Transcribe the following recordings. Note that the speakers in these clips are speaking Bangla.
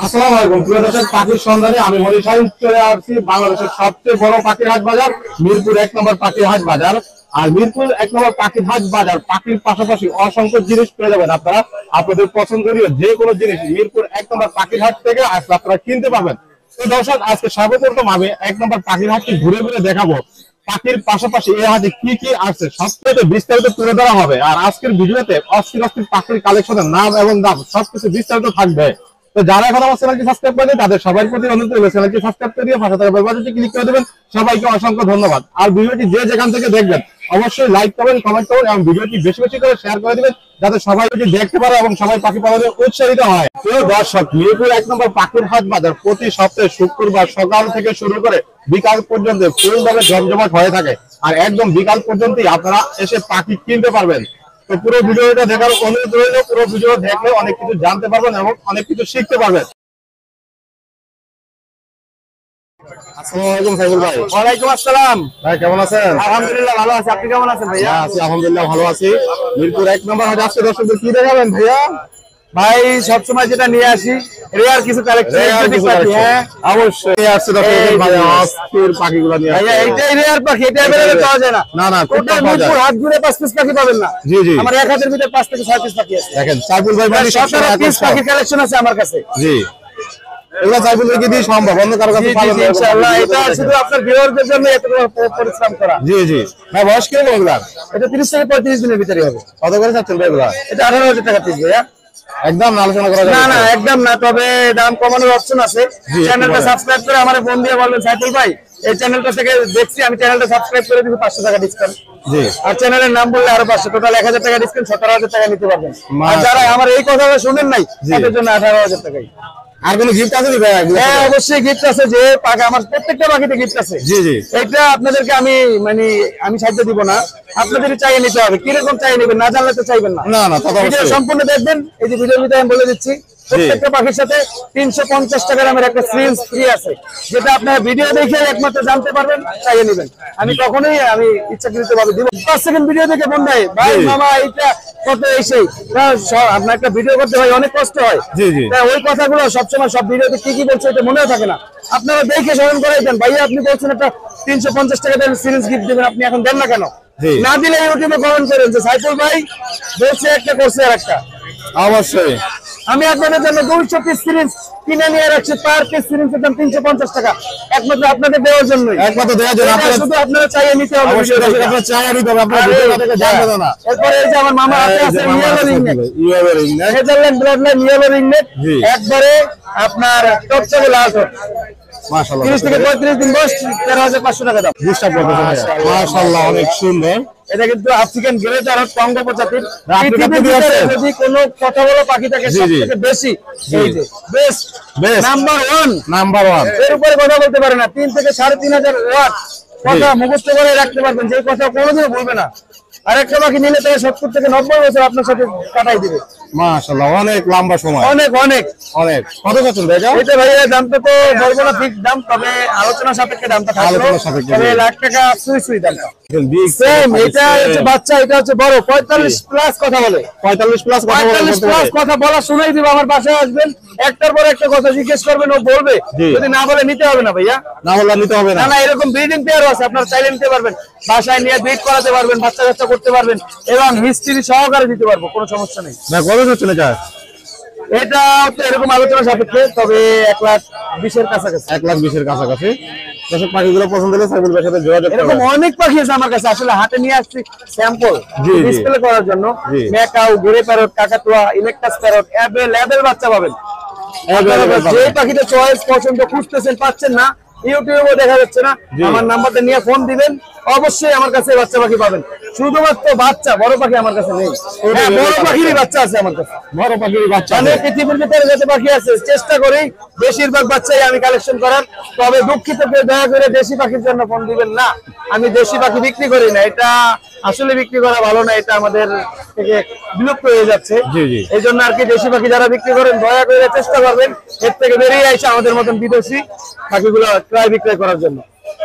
আসসালামু আলাইকুম প্রিয় দর্শক, পাখির সন্ধানে আমি মনিশাইন চলে আসছি বাংলাদেশের সবচেয়ে বড় পাখির হাট বাজার মিরপুর 1 নম্বর পাখির হাট বাজার। আর মিরপুর 1 নম্বর পাখির হাট বাজার পাখির পাশাপাশি অসংখ্য জিনিস পেয়ে যাবেন আপনারা। আপনাদের পছন্দনীয় যে কোনো জিনিস মিরপুর 1 নম্বর পাখির হাট থেকে আসলে আপনারা কিনতে পারবেন। তো দর্শক, আজকে সর্বপ্রথম আমি 1 নম্বর পাখির হাটটি ঘুরে ঘুরে দেখাবো পাখির পাশাপাশি এই হাটে কি কি আছে সবচেয়ে বিস্তারিত তুলে ধরা হবে। আর আজকের ভিডিওতে অস্থির অস্থির পাখির কালেকশনের নাম এবং দাম সবকিছু বিস্তারিত থাকবে। তো যারা এখন আমার চ্যানেলটি সাবস্ক্রাইব করেন তাদের সবার প্রতি অনুরোধ করব চ্যানেলটি সাবস্ক্রাইব করে দিয়ে পাশে থাকা বেল বাটনটি ক্লিক করে দিবেন। সবাইকে অসংখ্য ধন্যবাদ। আর ভিডিওটি যে যেখান থেকে দেখবেন অবশ্যই লাইক করবেন, কমেন্ট করুন এবং ভিডিওটি বেশি বেশি করে শেয়ার করে দিবেন যাতে সবাই এটি দেখতে পারে এবং সবাই পাখি পালনে উৎসাহিত হয়। প্রিয় দর্শক, মিরপুর 1 নম্বর পাখির হাট বাজার প্রতি সপ্তাহে শুক্রবার সকাল থেকে শুরু করে বিকাল পর্যন্ত ফুলভাবে জমজমাট হয়ে থাকে। আর একদম বিকাল পর্যন্তই আপনারা এসে পাখি কিনতে পারবেন। তো পুরো ভিডিওটা দেখার অনুরোধ রইল। পুরো ভিডিও দেখলে অনেক কিছু জানতে পারবেন এবং অনেক কিছু শিখতে পারবেন। আসসালামু আলাইকুম সাইফুল ভাই। ওয়ালাইকুম আসসালাম ভাই, কেমন আছেন? আলহামদুলিল্লাহ ভালো আছি, আপনি কেমন আছেন ভাইয়া? আছি আলহামদুলিল্লাহ ভালো আছি। মিরপুর 1 নম্বর হাটে আজকে দর্শকদের কি দেখাবেন ভাইয়া? ভাই সবসময় যেটা নিয়ে আসি রেয়ার কিছু কালেকশন। হ্যাঁ অবশ্যই আসছে দর্শকদের ভাই অস্থির পাখিগুলো নিয়ে। ভাইয়া এইটাই রেয়ার পাখি, এটা अवेलेबल পাওয়া যায় না। না টোটাল মিরপুর হাট ঘুরে 5 পিস পাখি পাবেন না। জি জি, আমার এক হাতের ভিতরে 5 থেকে 6 পিস পাখি আছে। দেখেন সাইফুল ভাই মানে 17 পিস পাখি কালেকশন আছে আমার কাছে। জি, এগুলো সাইফুল ভাই কি দিয়ে সম্ভব? অন্য কারো কাছে পাবেন না ইনশাআল্লাহ। এটা শুধু আপনার ভিউয়ারদের জন্য এত পরিশ্রম করা। জি জি ভাই, বয়স কি হবে এগুলা? এটা 30 থেকে 35 দিনের ভিতরে হবে। কত করে চাচ্ছেন ভাই এগুলা? এটা 18,000 টাকা পিস ভাইয়া। একদম আলোচনা করা যাবে না না, একদম না, তবে দাম কমানোর অপশন আছে। চ্যানেলটা সাবস্ক্রাইব করে আমারে ফোন দিয়ে বলবেন সাইফুল ভাই এই চ্যানেলটা থেকে দেখছি, আমি চ্যানেলটা সাবস্ক্রাইব করে দিব, 500 টাকা ডিসকাউন্ট। জি, আর চ্যানেলের নাম বললে আরো 500, টোটাল 1000 টাকা ডিসকাউন্ট, 17,000 টাকা নিতে পারবেন। আর যারা আমার এই কথাটা শুনেন নাই তাদের জন্য 18,000 টাকাই। আর কোনো গিফট আছে ভাই? হ্যাঁ অবশ্যই গিফট আছে। যে পাখি আমার প্রত্যেকটা পাখিতে গিফট আছে। জি জি, এটা আপনাদেরকে আমি সাহায্য দিব না, আপনাদেরই চাইয়ে নিতে হবে। কিরকম চাইয়ে নেবেন না জানলে তো চাইবেন না। না না, তা তো ভিডিও অবশ্যই। সম্পূর্ণ দেখবেন। এই যে ভিডিওর ভিতরে আমি বলে দিচ্ছি প্রত্যেকটা পাখির সাথে 350 টাকার আমার একটা সিরিঞ্জ ফ্রি আছে, যেটা আপনারা ভিডিও দেখে একমাত্র জানতে পারবেন, চাইয়ে নেবেন। আমি কখনোই ইচ্ছাকৃত ভাবে দিব 5 সেকেন্ড ভিডিও দেখে বন্ধ হয় ভাই মামা এইটা কত এসেই আপনার একটা ভিডিও করতে হয়, অনেক কষ্ট হয়। জি জি, ওই কথাগুলো সবসময় সব ভিডিওতে কি কি বলছে এটা মনেও থাকে না। আপনারা দেখে স্মরণ করাই দেন। ভাইয়া আপনি বলছেন একটা 350 টাকা দেন সিরিঞ্জ গিফট দিবেন, আপনি এখন দেন না কেন? না দিলে ইউটিউবে কমেন্ট করেন যে সাইফুল ভাই বলছে একটা করছে আর একটা। অবশ্যই আমি আপনাদের জন্য 200 পিস সিরিঞ্জ কিনে নিয়ে রাখছি, পার পিস সিরিঞ্জের দাম 350 টাকা, একমাত্র আপনাদের দেওয়ার জন্য। একমাত্র দেওয়ার জন্য শুধু আপনারা চাইয়ে নিতে হবে। অবশ্যই আপনারা চাইয়ে নিতে হবে, আপনারা ভিডিও দেখে জানবেন না। এরপর এই যে আমার মামা হাতে আছে yellow ring net, yellow ring net, Netherland bloodline yellow ring net, একবারে আপনার টপটপে লাল ঠোঁট, মাশাআল্লাহ 30 থেকে 35 দিন বয়স, 13,500 টাকা দাম। মাশাআল্লাহ অনেক সুন্দর। এটা কিন্তু আফ্রিকান গ্রে প্যারট কঙ্গো প্রজাতির। যদি কোনো কথা বলো পাখি থাকে সবথেকে বেশি এই যে বেস্ট নাম্বার 1 এর উপরে কথা বলতে পারে না। 3 থেকে 3,500 ওয়াট কথা মুখস্থ করে রাখতে পারবেন, যে কথা কোনোদিনও ভুলবে না। আর একটা পাখি নিলে তাহলে 70 থেকে 90 বছর আপনার সাথে কাটাই দিবে। মাশাআল্লাহ অনেক লম্বা সময়, অনেক অনেক অনেক। কত যাচ্ছেন ভাই এটা? ভাইয়া দামটা তো বলবো না ফিক্স দাম, তবে আলোচনা সাপেক্ষে দামটা থাকবে। তবে লাখ টাকা সুই দামটা সেম। এটা হচ্ছে বাচ্চা, এটা হচ্ছে বড়। 45 প্লাস কথা বলে, 45 প্লাস কথা বলা শুনেই দিব। আমার বাসায় আসবেন, একটার পর একটা কথা জিজ্ঞেস করবেন, ও বলবে। যদি না বলে নিতে হবে না ভাইয়া, না বললে নিতে হবে না। না এরকম ব্রিডিং পেয়ারও আছে, আপনারা চাইলে নিতে পারবেন। বাসায় নিয়ে ব্রিড করাতে পারবেন, বাচ্চা কাচ্চা করতে পারবেন এবং হিস্ট্রি সহকারে দিতে পারবো, কোনো সমস্যা নেই। না কত যাচ্ছেন এটা? এটা তো এরকম আলোচনা সাপেক্ষে, তবে 1,20,000 এর কাছাকাছি। 1,20,000 এর কাছাকাছি। দর্শক পাখিগুলো পছন্দ হলে সাইফুল ভাইয়ের সাথে যোগাযোগ করবেন। এরকম অনেক পাখি আছে আমার কাছে, আসলে হাতে নিয়ে আসছি স্যাম্পল ডিসপ্লে করার জন্য। ম্যাকাও, গ্রে প্যারট, কাকাতুয়া, ইলেকট্রাস প্যারট, অ্যাভেলেবল বাচ্চা পাবেন। যে পাখিটা চয়েস পছন্দ খুঁজতেছেন পাচ্ছেন না, ইউটিউবে দেখা যাচ্ছে না, আমার নাম্বারটা নিয়ে ফোন দিবেন, অবশ্যই আমার কাছে বাচ্চা পাখি পাবেন। শুধুমাত্র বাচ্চা, বড় পাখি আমার কাছে নেই। বড় পাখিরই বাচ্চা আছে আমার কাছে, বড় পাখির বাচ্চা। অনেক পৃথিবীর ভিতরে যত পাখি আছে চেষ্টা করি বেশিরভাগ বাচ্চাই আমি কালেকশন করার। তবে দুঃখিত, দয়া করে দেশি পাখির জন্য ফোন দিবেন না। আমি দেশি পাখি বিক্রি করি না, এটা আসলে বিক্রি করা ভালো না, এটা আমাদের থেকে বিলুপ্ত হয়ে যাচ্ছে। এই জন্য আর কি দেশি পাখি যারা বিক্রি করেন দয়া করে চেষ্টা করবেন এর থেকে বেরিয়ে আসে আমাদের মতন বিদেশি পাখিগুলো ক্রয় বিক্রয় করার জন্য।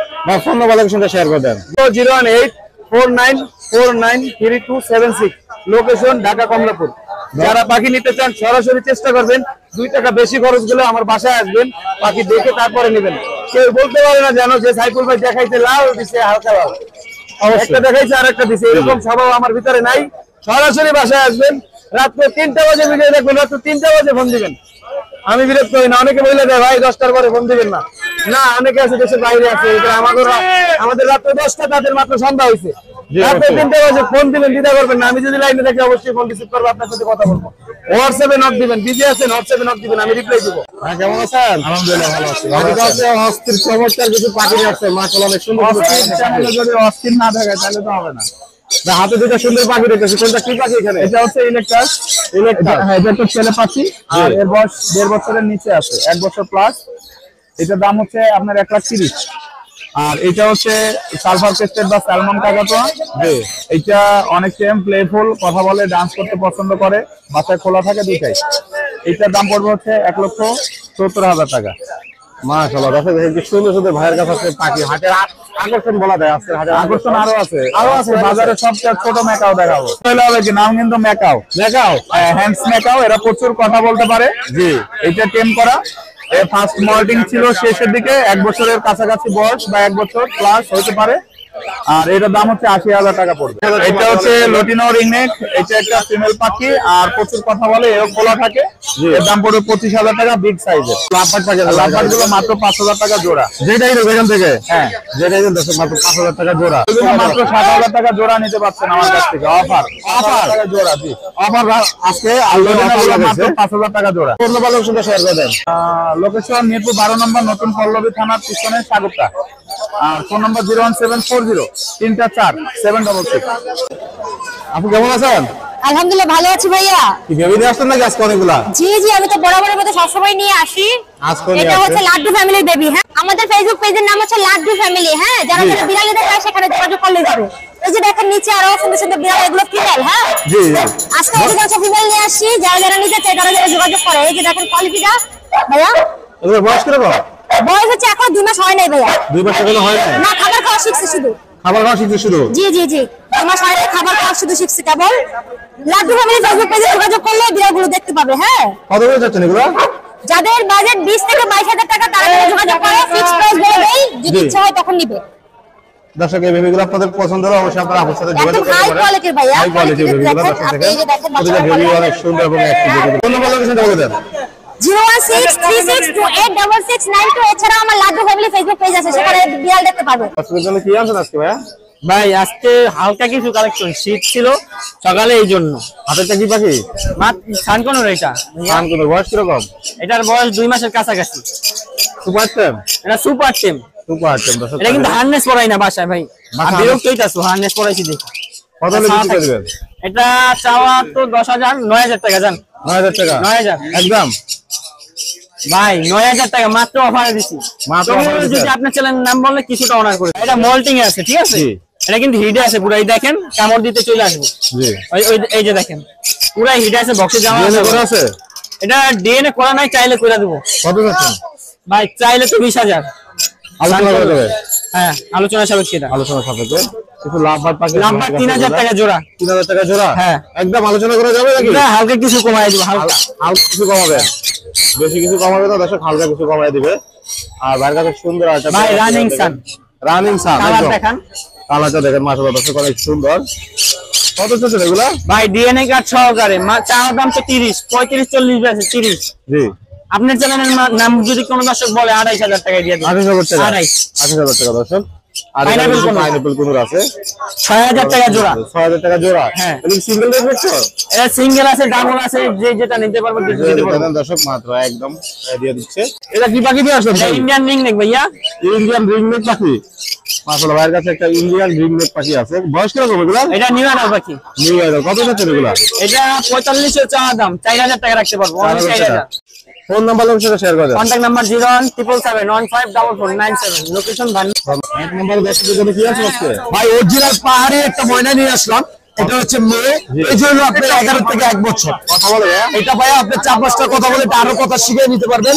ফোন নাম্বার লোকেশনটা শেয়ার করে দেন। 01849493276, লোকেশন ঢাকা কমলাপুর। যারা পাখি নিতে চান সরাসরি চেষ্টা করবেন, 2 টাকা বেশি খরচ গেলে আমার বাসায় আসবেন, পাখি দেখে তারপরে নেবেন। কেউ বলতে পারে না জানো যে সাইফুল ভাই দেখাইতে লাল দিছে হালকা লাল, একটা দেখাইছে আর একটা দিছে, এরকম স্বভাব আমার ভিতরে নাই। সরাসরি বাসায় আসবেন, রাত্রে 3টা বাজে ভিডিও দেখবেন, রাত্রে 3টা বাজে ফোন দিবেন। আমি বিরক্ত হই না, অনেকে বলে দেয় ভাই 10টার পরে ফোন দিবেন না, না অনেকে আছে দেশের বাইরে আছে, আমাদের রাত্রে 10টা, তাদের মাত্র সন্ধ্যা হয়েছে, রাত্রে 3টা বাজে ফোন দিবেন, দ্বিধা করবেন না। আমি যদি লাইনে থাকি অবশ্যই ফোন রিসিভ করবো, আপনার সাথে কথা বলবো। হোয়াটসঅ্যাপে নক দিবেন, বিজি আছেন হোয়াটসঅ্যাপে নক দিবেন, আমি রিপ্লাই দিব। কেমন আছেন? আলহামদুলিল্লাহ ভালো আছি। অস্থির চমৎকার কিছু পাখি আছে, মাশাআল্লাহ অনেক সুন্দর। যদি অস্থির না দেখায় তাহলে তো হবে না। হাতে দুটো সুন্দর পাখি রেখেছি, কোনটা কি পাখি এখানে? এটা হচ্ছে ইলেকট্রাস, হ্যাঁ এটা তো ছেলে পাখি, আর এর বয়স 1.5 বছরের নিচে আছে, 1 বছর প্লাস। এটার দাম হচ্ছে আপনার 1,30,000। আর এটা হচ্ছে সালফার ক্রেস্টেড বা স্যালমন কাকাতুয়া। এটা অনেক টাইম প্লেফুল, কথা বলে, ডান্স করতে পছন্দ করে, বাসায় খোলা থাকে দুইটাই। এটার দাম পড়বে হচ্ছে 1,70,000 টাকা। মাশাআল্লাহ দর্শক, এই যে সুন্দর সুন্দর ভাইয়ের কাছে আছে পাখি, হাটের আকর্ষণ বলা যায়, আজকের হাটের আকর্ষণ আরো আছে বাজারে সবচেয়ে ছোট ম্যাকাও দেখাবো। তাহলে হবে কি, নাম কিন্তু ম্যাকাও, হ্যান্ডস ম্যাকাও। এরা প্রচুর কথা বলতে পারে। জি, এটা টেম করা, ফার্স্ট মল্টিং ছিল শেষের দিকে, 1 বছরের কাছাকাছি বয়স বা 1 বছর প্লাস হতে পারে। আর এটার দাম হচ্ছে 80,000 টাকা পড়বে। এটা হচ্ছে লটিনো রিংনেক, এটা একটা ফিমেল পাখি, আর প্রচুর কথা বলে, এও খোলা থাকে। এর দাম পড়বে 25,000 টাকা, বিগ সাইজের। লাভবার্ড পাখি, লাভবার্ড গুলো মাত্র 5,000 টাকা জোড়া। যেটাই দেবো এখান থেকে, হ্যাঁ যেটাই দেন দর্শক, মাত্র 5,000 টাকা জোড়া। মাত্র 7,000 টাকা জোড়া নিতে পারছেন আমার কাছ থেকে, অফার টাকা জোড়া। জি, অফার আজকে মাত্র 5,000 টাকা জোড়া। লোকেশনটা শেয়ার করে দেন। লোকেশন মিরপুর 12 নম্বর, নতুন পল্লবী থানার পিছনে স্বাগতা। আর ফোন নম্বর 01740-34766। আপনি কেমন আছেন? আলহামদুলিল্লাহ ভালো আছি ভাইয়া। কি ভেবে নিয়ে আসছেন নাকি আজকে অনেকগুলা? জি জি, আমি তো বরাবরের মতো সবসময় নিয়ে আসি। আজকে নিয়ে এটা আসছেন? হচ্ছে লাড্ডু ফ্যামিলির বেবি। হ্যাঁ, আমাদের ফেসবুক পেজের নাম হচ্ছে লাড্ডু ফ্যামিলি। হ্যাঁ, যারা যারা বিড়ালিদের চায় সেখানে যোগাযোগ করলে যাবে। এই যে দেখেন নিচে আরো সুন্দর সুন্দর বিড়াল, এগুলো ফিমেল। হ্যাঁ জি জি, আজকে অধিকাংশ ফিমেল নিয়ে আসছি, যারা যারা নিতে চায় তারা যারা যোগাযোগ করে। এই যে দেখেন কোয়ালিটিটা ভাইয়া। এগুলোর বয়স কিরকম? বয়স হচ্ছে এখন 2 মাস হয় নাই ভাইয়া। 2 মাস এখনো হয় নাই? না, খাবার খাওয়া শিখছে শুধু। খাবার খাওয়া শিখছে শুধু? জি জি জি, 2 মাস হয় নাই, খাবার খাওয়া শুধু শিখছে কেবল। লাড্ডু ফ্যামিলি ফেসবুক পেজে যোগাযোগ করলে বিড়ালগুলো দেখতে পাবে। হ্যাঁ, কত করে যাচ্ছেন এগুলো? যাদের বাজেট 20 থেকে 22,000 টাকা, তারা যোগাযোগ করে, ফিক্স প্রাইস বলে দেই, যদি ইচ্ছা হয় তখন নিবে। দর্শক, এই বেবিগুলো আপনাদের পছন্দ হলে অবশ্যই আপনারা আপনার সাথে যোগাযোগ করতে হাই পারেন। কোয়ালিটির ভাইয়া, হাই কোয়ালিটির বেবিগুলো দেখেন, দর্শক আপনি দেখেন, এই যে দেখেন প্রতিটা বেবি অনেক সুন্দর এবং অ্যাক্টিভ বেবি। কোন নম্বর লোকেশনটা বলে দেন? 01636286692। এছাড়া আমার লাড্ডু ফ্যামিলি ফেসবুক পেজ আছে, সেখানে বিড়াল দেখতে পাবে। আজকের জন্য কি আনছেন আজকে ভাইয়া? ভাই আজকে হালকা কিছু কালেকশন, শীত ছিল সকালে, এই জন্য। হাতেরটা কি পাখি? সানকনের এটা, সানকনের বয়স কিরকম? এটার বয়স 2 মাসের কাছাকাছি। সুপার টেম? এটা সুপার টেম। সুপার টেম দর্শক। এটা কিন্তু হার্নেস পরাই না বাসায় ভাই, বাসায় বিরক্ত হইতাছো হার্নেস পরাইছি দেখি। কত হলে বিক্রি করে দিবেন? এটা চাওয়া তো 10,000, 9,000 টাকা জান। 9,000 টাকা 9,000 একদম ভাই, 9,000 টাকা মাত্র অফারে দিছি। মাত্র তবুও offer এ দিছেন? যদি আপনার চ্যানেলের নাম বললে কিছুটা অনার করে। এটা মল্টিং এ আছে, ঠিক আছে? জি। এটা কিন্তু হিডে আছে পুরাই, দেখেন কামড় দিতে চলে আসবে। জি, এই যে দেখেন পুরাই হিডে আছে, বক্সে জামা ডিএনএ করা আছে। আছে? এটা ডিএনএ করা নাই, চাইলে করে দেবো কত যাচ্ছেন? ভাই, চাইলে তো 20,000। আলোচনা করে দেবে? হ্যাঁ, আলোচনা সাপেক্ষে এটা। আলোচনা সাপেক্ষে কিছু লাভবাদ পাখি? লাভবাদ 3,000 টাকা জোড়া। 3,000 টাকা জোড়া? হ্যাঁ। একদম আলোচনা করা যাবে নাকি? না, হালকা কিছু কমাই দিব, হালকা। হালকা কিছু কমাবে? বেশি কিছু কমাবে না দর্শক, হালকা কিছু কমায় দিবে। আর বাইরের কাছে সুন্দর একটা ভাই, রানিং সান। রানিং সান কালার দেখান। কালারটা দেখেন, মাশাআল্লাহ দর্শক অনেক সুন্দর। কত চলছে এগুলা? ভাই ডিএনএ কার্ড সহকারে চাওয়ার দাম তো 30, 35, 40 বেশি 30। জি, আপনার চ্যানেলের নাম যদি কোনো দর্শক বলে 2,500 টাকা দিয়ে দিন। 28,000 টাকা? 28,000 টাকা দর্শক। আর Pineapple কোন? পাইনাপল কোন আছে? 6,000 টাকা জোড়া। 6,000 টাকা জোড়া? হ্যাঁ। এটা সিঙ্গেল রেট তো? এটা সিঙ্গেল আছে, ডাবল আছে, যে যেটা নিতে পারবে দিতে পারবে। দেখেন দর্শক, মাত্র একদম দিয়ে দিচ্ছে। এটা কি পাখি দিয়ে আসলে? এটা ইন্ডিয়ান রিং নেক ভাইয়া। ইন্ডিয়ান রিংনেক পাখি। মাশাআল্লাহ, ভাইয়ের কাছে একটা ইন্ডিয়ান রিংনেক পাখি আছে। বয়স কিরকম এগুলা? এটা নিউ আনার পাখি। New year. কত যাচ্ছে এগুলা? এটা 45 এর চাওয়া দাম, 4,000 টাকা রাখতে পারবো। 4,000। ফোন নাম্বার লোকেশনটা শেয়ার করে দেন। Contact number 01777154497। লোকেশন ভান্ডার। এক নম্বরে দর্শকদের জন্য কি আছে আজকে? ভাই অরিজিনাল পাহাড়ি একটা ময়না নিয়ে আসলাম, এটা হচ্ছে মেয়ে, এই জন্য আপনার 11 থেকে 1 বছর কথা বলে এটা ভাইয়া আপনি 4-5টা কথা বলে আরো কথা শিখে নিতে পারবেন।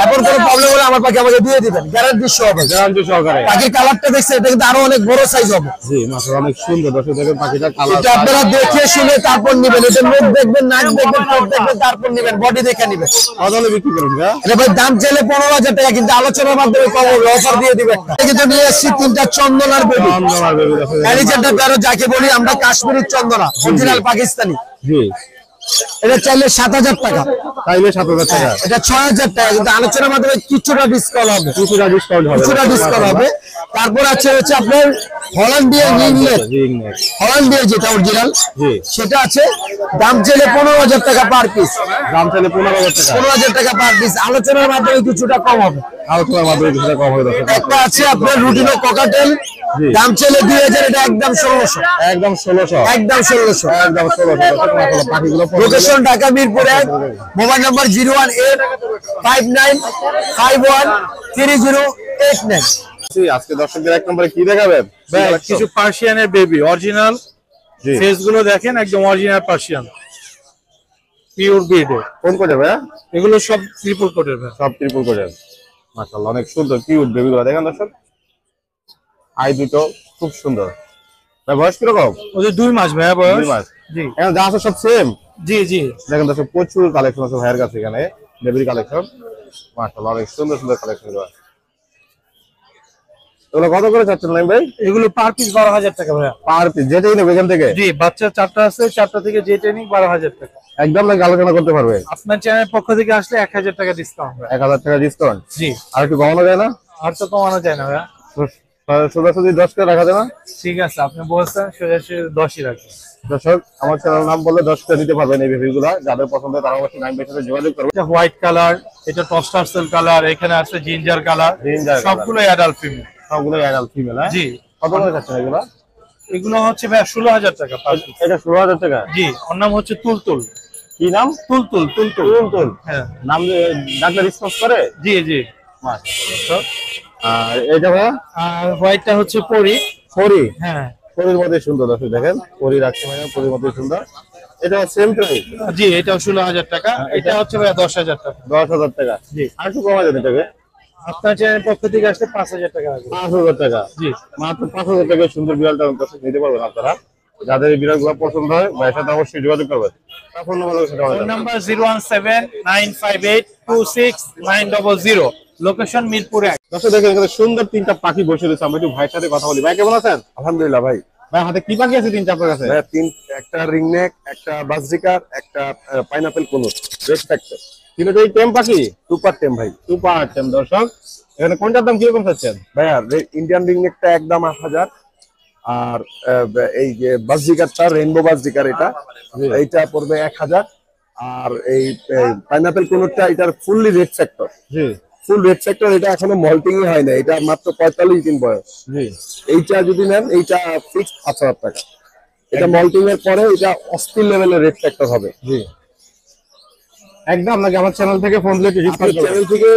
এখন কোনো প্রবলেম হলে আমার পাখি আমাকে দিয়ে দিবেন, গ্যারান্টি সহ হবে। গ্যারান্টি সহকারে। পাখির কালারটা দেখছেন, এটা কিন্তু আরো অনেক বড় সাইজ হবে। জি মাশাআল্লাহ অনেক সুন্দর। দর্শক দেখেন পাখিটা কালার। এটা আপনারা দেখে শুনে তারপর নেবেন, এটা মুখ দেখবেন, নাক দেখবেন, ঠোঁট দেখবেন, তারপর নেবেন, বডি দেখে নেবেন। কত হলে বিক্রি করুন ভাইয়া? এটা ভাই দাম চাইলে 15,000 টাকা, কিন্তু আলোচনার মাধ্যমে কম অফার দিয়ে দিবেন। এটা কিন্তু নিয়ে এসেছি 3টা চন্দনার বেবি। চন্দনার বেবি দর্শক। অ্যালিজেন্ডা প্যারো যাকে বলি আমরা, কাশ্মীরি চন্দনা, অরিজিনাল পাকিস্তানি। জি এটা চাইলে 7,000 টাকা, চাইলে 7,000 টাকা। এটা 6,000 টাকা, কিন্তু আলোচনার মাধ্যমে কিছুটা ডিসকাউন্ট হবে, কিছুটা ডিসকাউন্ট হবে। কিছুটা ডিসকাউন্ট হবে। তারপর আছে হচ্ছে আপনার হল্যান্ডিয়ান রিংনেক, রিংনেক হল্যান্ডিয়ার যেটা অরিজিনাল, জি সেটা আছে দাম চাইলে 15,000 টাকা পার পিস। দাম চাইলে 15,000 টাকা। 15,000 টাকা পার পিস, আলোচনার মাধ্যমে কিছুটা কম হবে। আলোচনার মাধ্যমে কিছুটা কম হবে দর্শক। একটা আছে আপনার রুটিনো ককাটেল, দাম চাইলে 2,000, এটা একদম 1,600, একদম 1600, একদম 1,600, একদম 1600 দর্শক। মাশাআল্লাহ পাখিগুলো location Dhaka Mirpur 1, mobile number 01859513089। আজকে দর্শকদের এক নম্বরে কি দেখাবেন? কিছু পার্সিয়ানের বেবি অরিজিনাল জি ফেস গুলো দেখেন, একদম অরিজিনাল পার্সিয়ান পিওর ব্রিড। কোন কোডে ভাইয়া? এগুলো সব ট্রিপল কোটের ভাই। সব ট্রিপল কোডে। মাশাআল্লাহ অনেক সুন্দর কিউট বেবিগুলো দেখেন দর্শক। আই দুটো খুব সুন্দর। ভাই বয়স কিরকম? ওদের 2 মাস ভাইয়া 2 বয়স। মাস। জি এখন যা আছে সব সেম। জি জি দেখেন দর্শক প্রচুর কালেকশন আছে ভাইয়ের কাছে এখানে, বেবির কালেকশন। মাশাআল্লাহ অনেক সুন্দর সুন্দর কালেকশন গুলো। এগুলো কত করে চাচ্ছেন নাইম ভাই? এগুলো পার পিস 12,000 টাকা ভাইয়া। পার পিস যেটাই নেবে এখান থেকে? জি বাচ্চা 4টা আছে, 4টা থেকে যে ট্রেনিং 12,000 টাকা। একদম নাকি আলোচনা করতে পারবে? আপনার চ্যানেলের পক্ষ থেকে আসলে 1,000 টাকা ডিসকাউন্ট হয়। 1,000 টাকা ডিসকাউন্ট। জি আর একটু কমানো যায় না? আর তো কমানো যায় না ভাইয়া। সোজাসুজি 10 টাকা রাখা যায় না? ঠিক আছে, আপনি বলছেন সোজাসুজি 10ই রাখবেন। দর্শক আমার চ্যানেল নাম বললে 10 টাকা নিতে পারবেন এই বেবিগুলো। যাদের পছন্দ তারা অবশ্যই নাইম ভাইয়ের সাথে যোগাযোগ করবে। এটা হোয়াইট কালার, এটা টস্টারসেল কালার, এখানে আছে জিঞ্জার কালার, Ginger color। সবগুলো অ্যাডাল্ট ফিমেল। সবগুলো অ্যাডাল্ট ফিমেল। হ্যাঁ জি কত করে চাচ্ছেন এগুলো? এগুলো হচ্ছে ভাই 16,000 টাকা পার পিস। এটা 16,000 টাকা। জি ওর নাম হচ্ছে তুলতুল। কি নাম? তুলতুল তুলতুল তুলতুল। হ্যাঁ নাম ডাকলে রেসপন্স করে? জি জি। মাশাআল্লাহ। আর এটা ভাইয়া আর হোয়াইটটা হচ্ছে পরি। পরি। হ্যাঁ পরির মধ্যে সুন্দর দর্শক দেখেন, পরি রাখছে ভাইয়া, পরির মধ্যে সুন্দর। এটা সেম প্রাইস? জি এটাও 16,000 টাকা, এটা হচ্ছে ভাই 10,000 টাকা। 10,000 টাকা। জি আর একটু কমা যাবে এটাকে? আপনার চ্যানেলের পক্ষ থেকে আসলে 5,000 টাকা লাগবে। 5,000 টাকা। জি মাত্র 5,000 টাকা সুন্দর বিড়ালটা দর্শক নিতে পারবেন আপনারা। যাদের এই বিড়ালগুলো পছন্দ হয় ভাইয়ের সাথে অবশ্যই যোগাযোগ করবেন। ফোন নাম্বার সেটা ফোন নাম্বার 01795826900, লোকেশন মিরপুর 1। দর্শক দেখেন এখানে সুন্দর 3টা পাখি বসে রয়েছে। আমরা একটু ভাইয়ের সাথে কথা বলি। ভাই কেমন আছেন? আলহামদুলিল্লাহ ভাই। ভাই হাতে কি পাখি আছে 3টা আপনার কাছে? একটা রিংনেক, একটা বাজরিকার, একটা পাইনাপেল কোনুট, রেড ফ্যাক্টর, তিনটাই টেম পাখি? সুপার টেম ভাই। সুপার টেম। দর্শক এখানে কোনটার দাম কিরকম চাচ্ছেন? ভাইয়া ইন্ডিয়ান রিংনেকটা একদম 8,000, আর এই যে বাজরিকারটা রেইনবো বাজরিকার, এইটা পড়বে 1,000। আর এই পাইনাপেল কোনুটটা এটার ফুললি রেড ফ্যাক্টর, জি ফুল রেড ফ্যাক্টর, এটা এখনো মল্টিং হয় না, এটা মাত্র 45 দিন বয়স। জি এইটা যদি নেন এইটা ফিক্সড 5,000 টাকা। এটা মল্টিং এর পরে এটা অস্থির লেভেলের রেড ফ্যাক্টর হবে। জি একদম নাকি আমার চ্যানেল থেকে ফোন দিলে ডিসকাউন্ট করবেন? চ্যানেল থেকে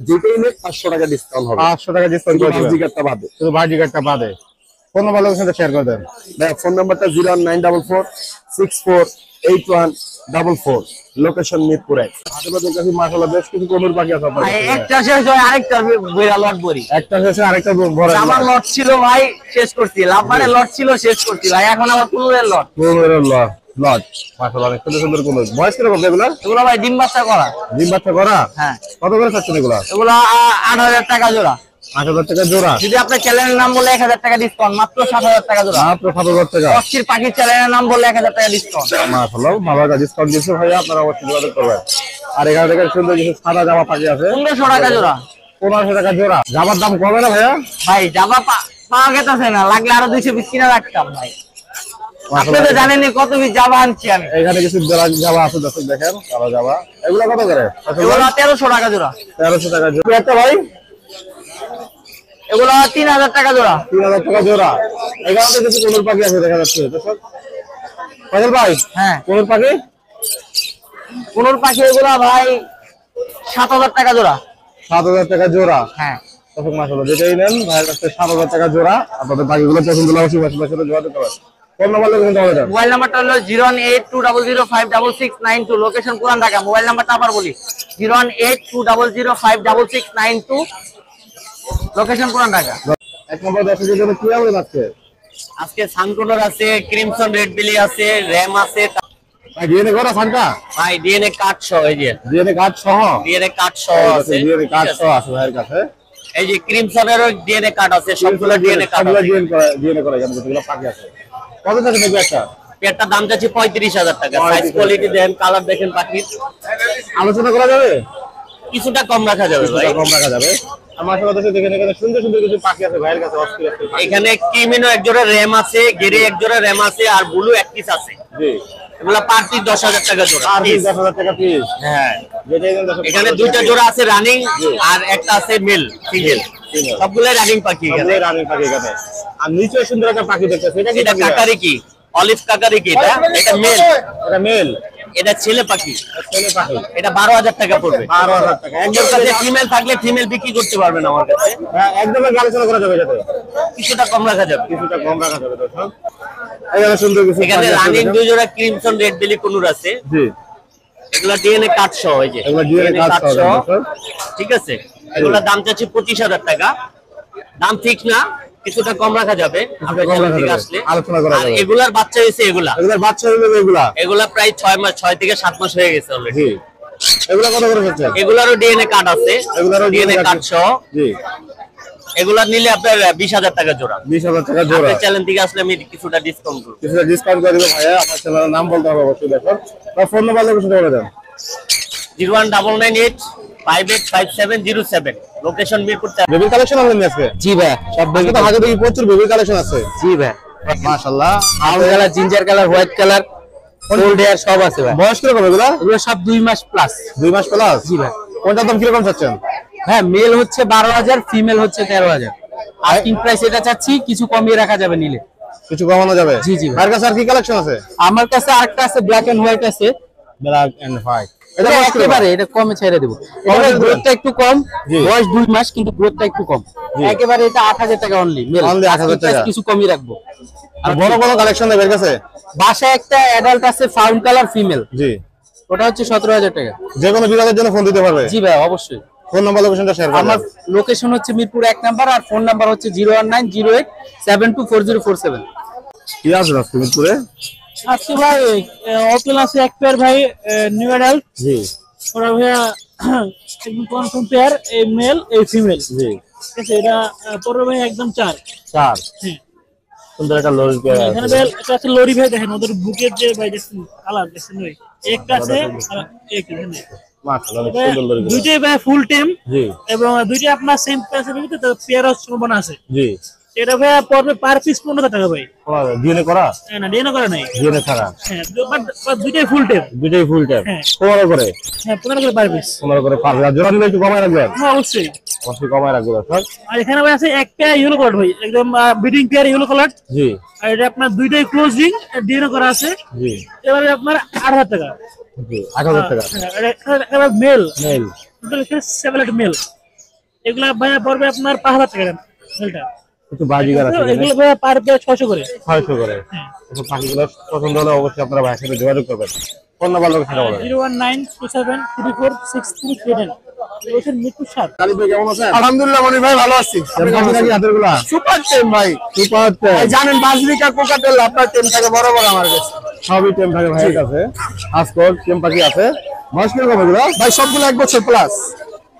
যেটাই নেন 500 টাকা ডিসকাউন্ট হবে, 500 টাকা ডিসকাউন্ট করে দিবেন বাজরিকারটা বাদে। শুধু বাজিকারটা বাদে। ফোন নাম্বার লোকের সাথে শেয়ার করে দেন। ফোন নাম্বারটা 01944648144, লোকেশন মিরপুর 1। আশেপাশের কাছে মাশাআল্লাহ বেশ কিছু কোমর পাখি আছে আপনার কাছে। একটা শেষ হয় আরেকটা বইরা লট বড়ি। একটা শেষে আরেকটা ভরে আমার লট ছিল ভাই, শেষ করছি। লাভবারের লট ছিল, শেষ করছি ভাই। এখন আবার পুনরের লট। কোমরের লট মাশাআল্লাহ অনেক সুন্দর সুন্দর কোমর। বয়স কিরকম এগুলা? এগুলো ভাই ডিম বাচ্চা করা। ডিম বাচ্চা করা? হ্যাঁ। কত করে চাচ্ছেন এগুলা? এগুলো 8,000 টাকা জোড়া। 8,000 টাকা জোড়া। যদি আপনার চ্যানেলের নাম বলে 1,000 টাকা ডিসকাউন্ট, মাত্র 7,000 টাকা জোড়া। মাত্র 7,000 টাকা। অস্থির পাখির চ্যানেলের নাম বললে 1,000 টাকা ডিসকাউন্ট। মাশাআল্লাহ ভালো একটা ডিসকাউন্ট দিচ্ছে ভাইয়া, আপনারা অবশ্যই যোগাযোগ করবেন। আর এখানে দেখেন সুন্দর কিছু সাদা জামা পাখি আছে 1500 টাকা জোড়া। 1500 টাকা জোড়া। জামার দাম কমে না ভাইয়া? ভাই জামা পাওয়া গেছে না, লাগলে আরো 200 পিস কিনে রাখতাম ভাই। আপনি তো জানেনই কত পিস জামা আনছি আমি। এখানে কিছু জামা আছে দর্শক দেখেন, কালো জামা। এগুলা কত করে? এগুলো 1300 টাকা জোড়া। 1300 টাকা জোড়া। একটা ভাই এগুলো 3,000 টাকা জোড়া। 3,000 টাকা জোড়া। এখানে তো কিছু কোমর পাখি আছে দেখা যাচ্ছে দর্শক। ফাজল ভাই হ্যাঁ কোমর পাখি? কোনোর পাখি এগুলো ভাই 7,000 টাকা জোড়া। 7,000 টাকা জোড়া। হ্যাঁ দর্শক মাশাআল্লাহ যেটাই নেন ভাইয়ের কাছে 7,000 টাকা জোড়া। আপনাদের পাখিগুলো পছন্দ হলে অবশ্যই ভাইয়ের সাথে যোগাযোগ করবেন। ফোন নাম্বার লোকেশন বলে দেন। মোবাইল নাম্বারটা হলো 01820056692, লোকেশন পুরান ঢাকা। মোবাইল নাম্বারটা আবার বলি 01820056692, লোকেশন পুরান ঢাকা। এক নম্বর দর্শকের জন্য কি হবে আজকে? আজকে সানকোলার আছে, ক্রিমসন রেড বেলি আছে, র‍্যাম আছে। ভাই ডিএনএ করা সানকা? ভাই ডিএনএ কার্ড সহ, এই যে ডিএনএ কার্ড সহ, ডিএনএ কার্ড সহ আছে, ডিএনএ কার্ড সহ আছে ভাইয়ের কাছে। এই যে ক্রিমসনেরও ডিএনএ কার্ড আছে, সবগুলো ডিএনএ কার্ড আছে, ডিএনএ করা এখানে যেগুলো পাখি আছে। কত টাকা দেবে একটা? পেয়ারটার দাম যাচ্ছে 35,000 টাকা। সাইজ কোয়ালিটি দেন, কালার দেখেন পাখির, আলোচনা করা যাবে? কিছুটা কম রাখা যাবে ভাই, কম রাখা যাবে। আমার সাথে কথা দেখেন, এখানে সুন্দর সুন্দর কিছু পাখি আছে ভাইয়ের কাছে, অস্থির অস্থির পাখি। এখানে ক্রিমিনো এক জোড়া র‍্যাম আছে, গেরে এক জোড়া র‍্যাম আছে, আর ব্লু এক পিস আছে। জি, এগুলা পার পিস 10,000 টাকা জোড়া। আর 10,000 টাকা পিস। হ্যাঁ, যেটাই দেন 10,000 এখানে দুইটা জোড়া আছে রানিং, আর একটা আছে মেল ফিমেল, সবগুলো রানিং পাখি এখানে। সবগুলো রানিং পাখি এখানে। আর নিচে সুন্দর একটা পাখি দেখতেছে, এটা কি? এটা কাকারি কি, অলিভ কাকারি কি, এটা মেল, এটা মেল, এটা ছেলে পাখি, ছেলে পাখি। এটা 12,000 টাকা পড়বে। 12,000 টাকা। একজন কাছে ফিমেল থাকলে ফিমেল বিক্রি করতে পারবেন আমার কাছে, হ্যাঁ, একদম আলোচনা করা যাবে যাতে কিছুটা কম রাখা যাবে। কিছুটা কম রাখা যাবে দর্শক। এখানে সুন্দর কিছু এখানে পাখি আছে রানিং দেখেন। দুই জোড়া ক্রিমসন রেড বেলি কোনুর আছে, জি, এগুলা ডিএনএ কার্ড সহ, এই যে এগুলো ডিএনএ কার্ড সহ দর্শক। ঠিক আছে। এগুলা দাম চাচ্ছি 25,000 টাকা, দাম ঠিক না, কিছুটা কম রাখা যাবে আপনার কম চ্যানেল রাখা থেকে যাবে, আসলে। আলোচনা করা আর যাবে। এগুলার বাচ্চা হয়েছে, এগুলা এগুলোর বাচ্চা হলো এগুলা। এগুলা প্রায় 6 মাস, 6 থেকে 7 মাস হয়ে গেছে অলরেডি। জি, এগুলা কত করে হচ্ছে? এগুলারও ডিএনএ কার্ড আছে, এগুলারও ডিএনএ কার্ড সহ। জি, এগুলা নিলে আপনার 20,000 টাকা জোড়া। 20,000 টাকা জোড়া। আপনার চ্যানেল থেকে আসলে আমি কিছুটা ডিসকাউন্ট করব। কিছুটা ডিসকাউন্ট করে দিব ভাইয়া। আপনার চ্যানেলের নাম বলতে হবে অবশ্যই দেখো। তার ফোন নাম্বার লোকেশন বলে দেন। 01998585707, লোকেশন মিরপুর 4। বেবি কালেকশন আনলেন আজকে? জি ভাই, সব আজকে তো হাতে দেখি প্রচুর বেবি কালেকশন আছে। জি ভাই, মাশাআল্লাহ। Brown colour, ginger colour, white colour, gold hair সব আছে ভাই। বয়স কিরকম এগুলা? এগুলো সব 2 মাস প্লাস। 2 মাস প্লাস। জি ভাই। কোনটার দাম কিরকম চাচ্ছেন? হ্যাঁ, মেল হচ্ছে 12,000, ফিমেল হচ্ছে 13,000। আস্কিং প্রাইস এটা চাচ্ছি, কিছু কমিয়ে রাখা যাবে নিলে। কিছু কমানো যাবে? জি, জি। আর কাছে আর কি কালেকশন আছে? আমার কাছে আরেকটা আছে, ব্ল্যাক এন্ড হোয়াইট আছে। Black and white. এটা বয়স কিরকম? একেবারে এটা কমে ছেড়ে দেবো। কমে এটা দেবেন? গ্রোথটা একটু কম, জি। বয়স 2 মাস, কিন্তু গ্রোথটা একটু কম। জি। একেবারে এটা 8,000 টাকা অনলি মেল। Only 8,000 টাকা। কিছু কমিয়ে রাখবো। আর বড় বড় কালেকশন দেবের কাছে? বাসায় একটা অ্যাডাল্ট আছে, ফাউন কালার ফিমেল, জি, ওটা হচ্ছে 17,000 টাকা। যে কোনো বিভাগের জন্য ফোন দিতে পারবে? জি ভাই, অবশ্যই। ফোন নাম্বার লোকেশনটা শেয়ার করুন। আমার লোকেশন হচ্ছে মিরপুর 1 নাম্বার, আর ফোন নাম্বার হচ্ছে 01908724047। কি আছে আজকে মিরপুরে? আজকে ভাই ওপেন আছে এক পেয়ার ভাই, নিউ অ্যাডাল্ট, জি, ওরা ভাইয়া একদম কনফার্ম পেয়ার, এই মেল এই ফিমেল। জি, ঠিক আছে, এটা পড়বে ভাই একদম 4। 4। হ্যাঁ, সুন্দর একটা লরি পেয়ার এখানে আছে। ভাই একটা আছে লরি ভাই, দেখেন ওদের বুকের যে ভাই দেখছেন কালার দেখছেন ভাই, একটা আছে আর এখানে মাশাআল্লাহ, ভাই, সুন্দর লরি। দুইটাই ভাই ফুল টেম, জি, এবং দুইটাই আপনার সেম প্রাইসের ভিতরে পেয়ার সম্ভাবনা আছে। জি। এটা ভাই পড়বে পার পিস 15,000 টাকা ভাই। ডিএনএ করা? না, ডিএনএ করা নাই। ডিএনএ ছাড়া? হ্যাঁ, বাট দুইটাই ফুল টেম। দুটোই ফুল টাইম। হ্যাঁ। 15 করে? হ্যাঁ, 15 করে পার পিস। 15 করে পারবে। আর জোড়া নিলে একটু কমায় রাখবেন? হ্যাঁ, অবশ্যই। অবশ্যই কমায় রাখবো দর্শক। আর এখানে ভাই আছে এক পেয়ার ইয়েলো কালার ভাই, একদম ব্রিডিং পেয়ার ইয়েলো কালার। জি, আর এটা আপনার দুইটাই ক্লোজিং ডিএনএ করা আছে। জি, এবারে আপনার 8,000 টাকা। জি। 8,000 টাকা। এবার মেল, মেল। Total 7 mail. এগুলা ভাই পড়বে আপনার 5,000 টাকা মেলটা। একটু বাজিগার আছে এখানে। এগুলো ভাই পার পেয়ার 600 করে। 600 করে। তো পাখিগুলো পছন্দ হলে অবশ্যই আপনারা ভাইয়ের সাথে যোগাযোগ করবেন। ফোন নাম্বার লোকেশনটা বলেন। 01927346610। লোকেশন মিরপুর 7। কালী ভাই কেমন আছেন? আলহামদুলিল্লাহ মনির ভাই, ভালো আছি। পাখি নাকি হাতের গুলা? সুপার টেম ভাই। সুপার ভাই জানেন বাজরিকা কোকাটেল আপনার টেম থাকে বড় বড় আমার কাছে। সবই টেম থাকে ভাইয়ের কাছে। আজকে টেম পাখি আছে। বয়স কিরকম এগুলো? ভাই সবগুলো 1 বছর প্লাস।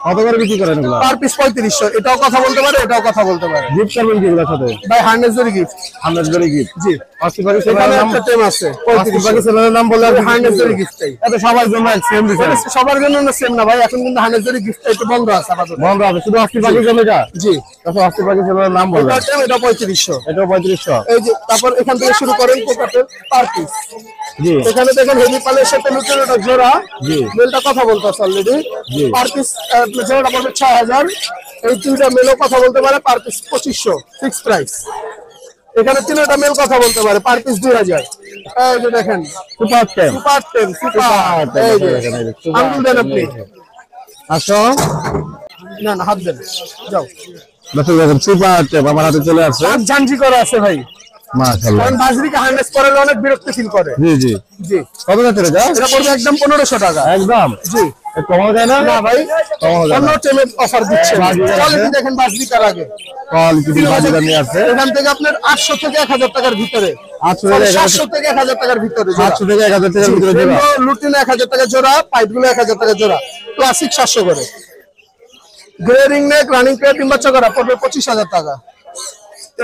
কত করে বিক্রি করেন এগুলো? Per piece 3500। এটাও কথা বলতে পারে, এটাও কথা বলতে পারে। গিফট করবেন কি এগুলোর সাথে? ভাই 100 জরি গিফট। 100 করে গিফট। জি, অস্তি পাখি এখানে সেলের নাম? একটা টেম আছে অস্তি পাখি সেলের নাম বললে আর 100 জরি গিফট চাই। এত সবার জন্য সেম দিছেন? সবার জন্য না সেম না ভাই, এখন কিন্তু 100 জরি গিফট একটু বন্ধ আছে আপাতত। বন্ধ হবে শুধু অস্তি পাখির জন্য এটা? জি, তারপর অস্তি পাখি সেলের নাম বলবেন। কোকাটেল এটা 3500। এটাও 3500। এই যে তারপর এখান থেকে শুরু করেন কোকাটেল পার পিস। জি, এখানে দেখেন হেভি পালের সাথে লুটেরোটা জোড়া। জি। মেলটা কথা বলতে আছে অলরেডি। জি। পার পিস জোড়াটা পড়বে 6000। এই দুইটা মেলও কথা বলতে পারে, পার পিস 2500 ফিক্স প্রাইস। এখানে তিনটা মেল কথা বলতে পারে, পার পিস 2000। এই যে দেখেন সুপার টেম। সুপার টেম, সুপার। এই যে আঙ্গুল দেন আপনি। আসো না না, হাত দেন, যাও। দর্শক দেখেন সুপার টেম আমার হাতে চলে আসছে। আর জানজি করা আছে ভাই। মাশাআল্লাহ। কারণ বাজরিকা হার্নেস পরালে অনেক বিরক্তি ফিল করে। জি জি জি কত যাচ্ছে এটা? এটা পড়বে একদম 1500 টাকা। একদম জি কমানো যায় না? না ভাই, কমানো যায় অন্য না। টেমে অফার দিচ্ছে। বাজরিকা কোয়ালিটি আছে। দেখেন বাজরিকার আগে। কোয়ালিটি বাজিগার নিয়ে আসছে। এখান থেকে আপনার 800 থেকে 1000 টাকার ভিতরে, 800 থেকে 700 থেকে 1000 টাকার ভিতরে জোড়া। 700 থেকে 1000 টাকার ভিতরে দেবা। লুটিন 1000 টাকা জোড়া, পাইপগুলো 1000 টাকা জোড়া, ক্লাসিক 700 করে। Grey ring neck running pair ডিম বাচ্চা করা পড়বে 25000 টাকা।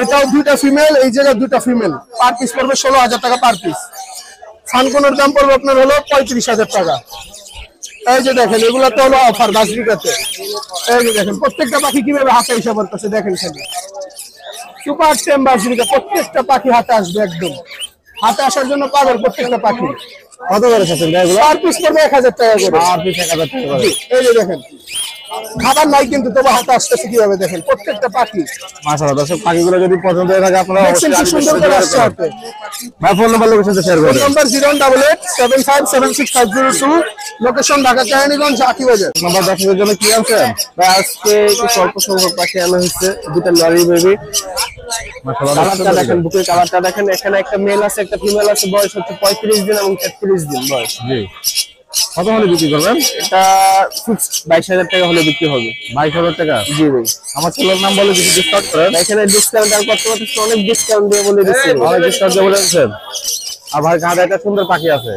এটাও দুইটা ফিমেল, এই জায়গায় দুইটা ফিমেল, পার পিস পড়বে 16000 টাকা পার পিস। সানকোনের দাম পড়বে আপনার হলো 35000 টাকা। এই যে দেখেন এগুলো তো হলো অফার বাজরিকাতে। এই যে দেখেন প্রত্যেকটা পাখি কিভাবে হাতে হিসাব করতেছে দেখেন খালি। সুপার টেম বাজরিকা, প্রত্যেকটা পাখি হাতে আসবে একদম। হাতে আসার জন্য পাগল প্রত্যেকটা পাখি। কত করে চাচ্ছেন ভাই এগুলো? পার পিস পড়বে 1000 টাকা করে। আর পিস 1000 টাকা করে। এই যে দেখেন খাবার নাই কিন্তু তবু হাতে আসতেছে কিভাবে দেখেন প্রত্যেকটা পাখি। মাশাআল্লাহ। দর্শক পাখিগুলো যদি পছন্দ হয়ে থাকে আপনারা দেখছেন কি সুন্দর করে আসছে হাতে। ভাই phone number location share phone করুন। Number 01875765002, location Dhaka Keraniganj Akibazar. Number দর্শকদের জন্য কি আনছেন? ভাই আজকে একটু স্বল্প সংখ্যক পাখি আনা হয়েছে, দুটো লরি বেবি। মাশাআল্লাহ। কালারটা দেখেন, বুকের কালারটা দেখেন। এখানে একটা মেল আছে একটা ফিমেল আছে, বয়স হচ্ছে 35 দিন এবং 33 দিন বয়স। জি কত হলে বিক্রি করবেন? এটা 22,000 টাকা হলে বিক্রি হবে। 22,000 টাকা। জি ভাই, আমার ছেলের নাম বলে কিছু ডিসকাউন্ট করেন। এখানে ডিসকাউন্ট আর কত পারতেছে, অনেক ডিসকাউন্ট দিয়ে বলে দিচ্ছি। অনেক ডিসকাউন্ট দিয়ে বলেছেন। আর ভাই কাঁধে একটা সুন্দর পাখি আছে।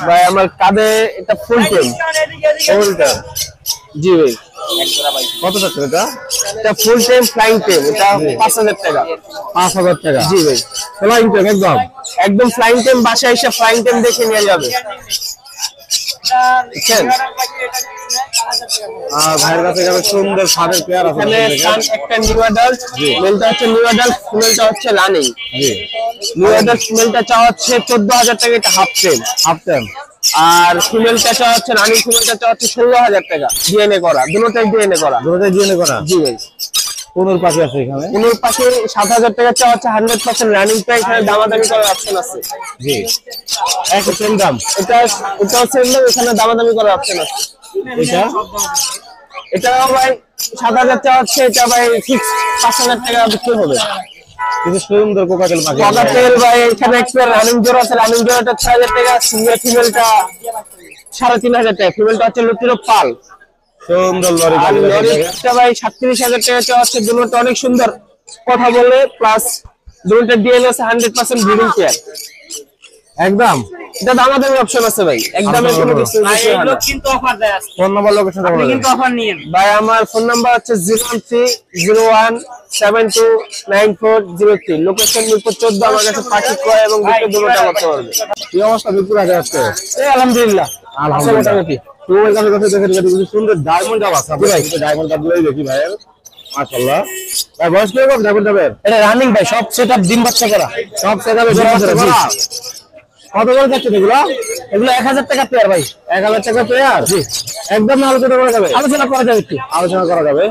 ভাই আমার কাঁধে এটা ফুল টেম। ওইটা জি ভাই, কত চাচ্ছেন এটা? এটা ফুল টেম ফ্লাইং টেম, এটা 5000 টাকা। 5000 টাকা। জি ভাই, ফ্লাইং টেম একদম। একদম ফ্লাইং টেম, বাসায় এসে ফ্লাইং টেম দেখে নিয়ে যাবে। বুঝছেন? আর ভাইয়ের কাছে এখানে সুন্দর সাদের পেয়ার আছে। এখানে একটা নিউ অ্যাডাল্ট, মেলটা হচ্ছে নিউ অ্যাডাল্ট, ফিমেলটা হচ্ছে রানিং। জি নিউ অ্যাডাল্ট ফিমেলটা চাওয়া হচ্ছে 14000 টাকা, এটা হাফ টেম। হাফ টেম। আর ফিমেলটা চাওয়া হচ্ছে, রানিং ফিমেলটা চাওয়া হচ্ছে 16000 টাকা, ডিএনএ করা, দুটোটাই ডিএনএ করা। দুটোই জিএনএ করা। জি ভাই, কোনোর পাখি আছে এখানে? কোনোর পাশে 7000 টাকা চাওয়া হচ্ছে, 100% রানিং প্রাইস, এখানে দামাদামি করার অপশন আছে। জি একই সেম দাম। এটা হচ্ছে এখানে দামাদামি করার অপশন আছে। এটা এটাও ভাই 7000 চাওয়া হচ্ছে, এটা ভাই ফিক্স 5000 টাকা বিক্রি হবে। কিন্তু সুন্দর কোকাটেল পাখি। ককাটেল ভাই এখানে একটা রানিং জোড়া আছে, রানিং জোড়াটা 6000 টাকা, ফিমেলটা 3500 টাকা। ফিমেলটা হচ্ছে লুটিনো পাল। সুন্দর লরি আর পাখি। লরিটা ভাই 37000 টাকা চাওয়া হচ্ছে। দুটো অনেক সুন্দর কথা বলে, প্লাস দুটো ডিএনএ আছে, 100% ব্রিডিং পেয়ার। একদম। এটা দামাদামি অপশন আছে ভাই, একদমই কোনো কিছু বিষয় হয় না। কিন্তু অফার দেয় আজকে। ফোন নাম্বার লোকেশনটা বলে দেন। কিন্তু অফার নিয়েন। ভাই আমার ফোন নাম্বার হচ্ছে 01301729403, লোকেশন মিরপুর 14। আমার কাছে পাখি ক্রয় এবং বিক্রয় দুটোটা করতে পারবে। কি অবস্থা বিপুল আগে আসছে? এই আলহামদুলিল্লাহ, আলহামদুলিল্লাহ। মোটামুটি। তো ওই কাছে কাছে দেখেন কিছু সুন্দর ডায়মন্ড ডাব আছে। ভাই ডায়মন্ড ডাবগুলোই দেখি ভাইয়ের। মাশাআল্লাহ। ভাই বয়স কি হবে ডায়মন্ড ডাবের? এটা রানিং ভাই, সব সেটআপ ডিম বাচ্চা করা। সব সেটাবে কত করে যাচ্ছে এগুলো? এগুলো 1000 টাকা পেয়ার ভাই। 1000 টাকা পেয়ার। জি একদম আলোচনা করা যাবে। আলোচনা করা যাবে একটু। আলোচনা করা যাবে।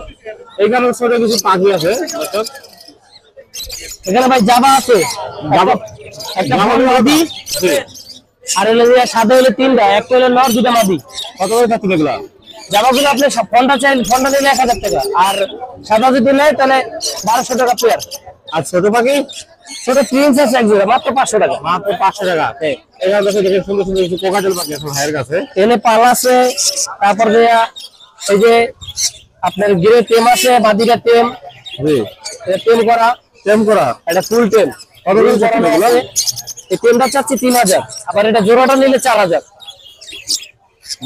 এইখানে ছোট কিছু পাখি আছে। এখানে ভাই জাবা আছে, জাবা একটা মাদি, আর হলো সাদা হলো 3টা, একটা হলো নর, 2টা মাদি। কত করে যাচ্ছে এগুলো? জামাগুলো আপনি ফোনটা চাইলে, ফোনটা নিলে 1000 টাকা, আর সাদা যদি নেয় তাহলে 1200 টাকা পেয়ার। আর ছোট পাখি? ছোট প্রিন্স আছে এক জোড়া, মাত্র 500 টাকা। মাত্র 500 টাকা। এখানে কাছে দেখেন সুন্দর সুন্দর কিছু কোকাটেল পাখি আছে ভাইয়ের কাছে। এনে পাল আছে, তারপর দেয়া এই যে আপনার গ্রে টেম আছে, মাদিরা টেম। জি টেম করা, টেম করা। এটা ফুল টেম। কত করে যাচ্ছে এগুলো? এই টেমটা চাচ্ছি 3000, আবার এটা জোড়াটা নিলে 4000।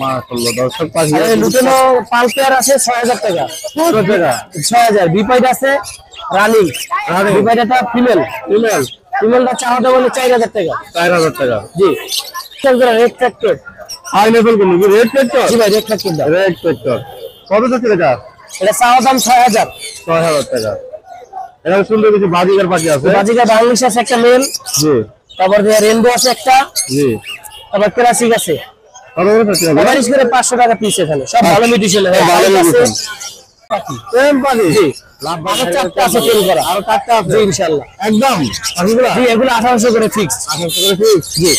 মাশাআল্লাহ। দর্শক পাখি আর লুটেনো পাল পেয়ার আছে 6000 টাকা। 6000 বিপাইড আছে রানিং। বিপাইডটা ফিমেল, ফিমেলটা চাওয়াটা বলে 4000 টাকা। 4000 টাকা। জি, রেড ট্র্যাক্টর। হাই লেভেল কোন রেড ট্র্যাক্টর? জি ভাই, রেড ট্র্যাক্টর দাও। রেড ট্র্যাক্টর কত যাচ্ছে এটা? এটা চাওয়া দাম 6000। 6000 টাকা। এখানে সুন্দর কিছু বাজিকার পাখি আছে। বাজিকা বাংলিশ আছে একটা মেল, জি তারপর রেনবো আছে একটা, জি। তারপর ক্লাসিক আছে। কত করে যাচ্ছে এগুলো? এভারেজ করে 500 টাকা পিস। এখানে সব ভালো মিউটিশন ভালো আছে। মিউটিশন। টেম পাখি। জি, লাভ আরো 4টা আছে ফিল করা। আরো 4টা আছে। জি ইনশাআল্লাহ। একদম পাখিগুলো জি, এগুলো 1800 করে ফিক্স। 1800 করে ফিক্স। জি,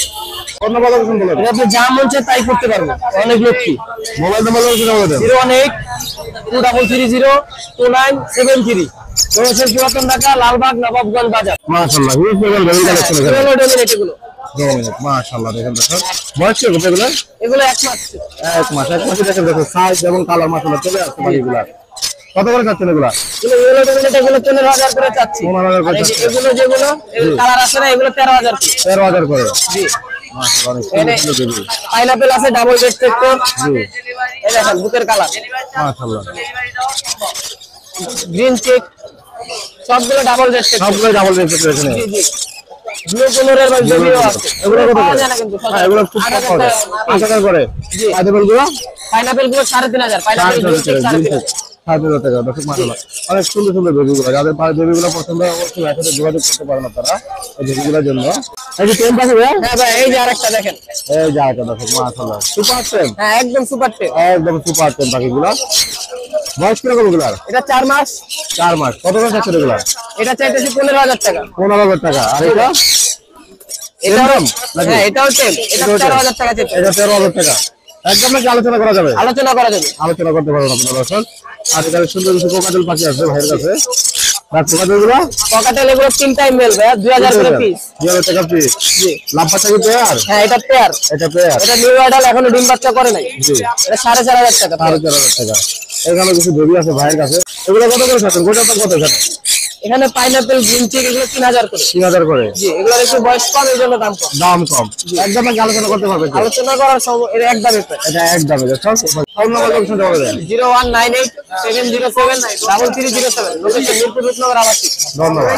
ফোন নাম্বার লোকেশন বলে দেন। এটা আপনি যা মন চায় তাই করতে পারবেন। অনেক লক্ষ্মী। মোবাইল নাম্বার লোকেশন বলে দেন। 018-2330-2973। রয়েছে পুরাতন ঢাকা লালবাগ নবাবগঞ্জ বাজার। মাশাআল্লাহ হিউজ লেভেল বেবি কালেকশন এখানে। এগুলো ডমিনেট এগুলো। ডমিনেট মাশাআল্লাহ দেখেন দর্শক। বয়স কি হবে এগুলো? এগুলো 1 মাস। 1 মাস। 1 মাসে দেখেন দেখো সাইজ এবং কালার মাশাআল্লাহ চলে আসছে বাকিগুলা। কত করে যাচ্ছে এগুলা? এগুলো ডমিনেট এগুলো 15000 করে চাচ্ছি। 15000 করে যাচ্ছে। এগুলো যেগুলো এগুলো কালার আছে না এগুলো 13000 করে। 13000 করে। জি। মাশাআল্লাহ অনেক সুন্দর বেবি। পাইনাপল আছে ডাবল রেড সেক্টর। জি। এই দেখেন বুকের কালার। মাশাআল্লাহ। গ্রিন চেক সবগুলো ডাবল রেড সেক্টর। সবগুলো ডাবল রেট রয়েছে এখানে। জি জি। ব্লু কালারের বা বেবিও আছে। এগুলো কত পাওয়া করে? যায় না কিন্তু। হ্যাঁ এগুলো খুব কম করে। 8000 করে। জি। পাইনাপল গুলো পাইনাপল গুলো 3500 পাইনাপল 3500 টাকা দর্শক মাশাআল্লাহ অনেক সুন্দর সুন্দর বেবি গুলো যাদের বেবি গুলো পছন্দ হয় অবশ্যই একসাথে যোগাযোগ করতে পারেন আপনারা এই বেবি গুলোর জন্য। এই যে টেম পাখি ভাই? হ্যাঁ ভাই এই যে আরেকটা দেখেন। এই যে আরেকটা দর্শক মাশাআল্লাহ সুপার টেম। হ্যাঁ একদম সুপার টেপ। একদম সুপার টেম পাখি গুলো। বয়স কিরকম গুলার? এটা 4 মাস। 4 মাস। কত করে যাচ্ছে এগুলা? এটা চাইতেছি 15000 টাকা। 15000 টাকা। আর এটা এটাও নাকি? হ্যাঁ এটাও টেপ। এটা এটাও 13000 টাকা চাইতেছি। এটা 13000 টাকা। একদম নাকি আলোচনা করা যাবে? আলোচনা করা যাবে। আলোচনা করতে পারবেন আপনারা দর্শক। আর এখানে সুন্দর কিছু কোকাটেল পাখি আছে ভাইয়ের কাছে। আর কোকাটেল গুলো পকেটেল এগুলো 3 টাইম মেল ভাই 2000 করে পিস। 2000 টাকা পিস। জি। লাম্বা থাকি পেয়ার? হ্যাঁ এটা পেয়ার। এটা পেয়ার। এটা নিউ অ্যাডাল এখনো ডিম বাচ্চা করে নাই। জি। এটা 4500 টাকা। 4500 টাকা। এখানে কিছু বেবি আছে ভাইয়ের কাছে। এগুলো কত করে থাকেন? গোটা তো কত এখানে? এখানে পাইনাপল গ্রিন চেক এগুলো 3000 করে। 3000 করে। জি এগুলোর একটু বয়স কম এর জন্য দাম কম। দাম কম। একদম নাকি আলোচনা করতে পারবে? আলোচনা করার সব এর একদমই প্রায়। এটা একদমই দর্শক। ফোন নাম্বার লোকেশন দেওয়া যাবে। 0198 707 3307 লোকেশন মিরপুর রূপনগর আবাসিক। ধন্যবাদ।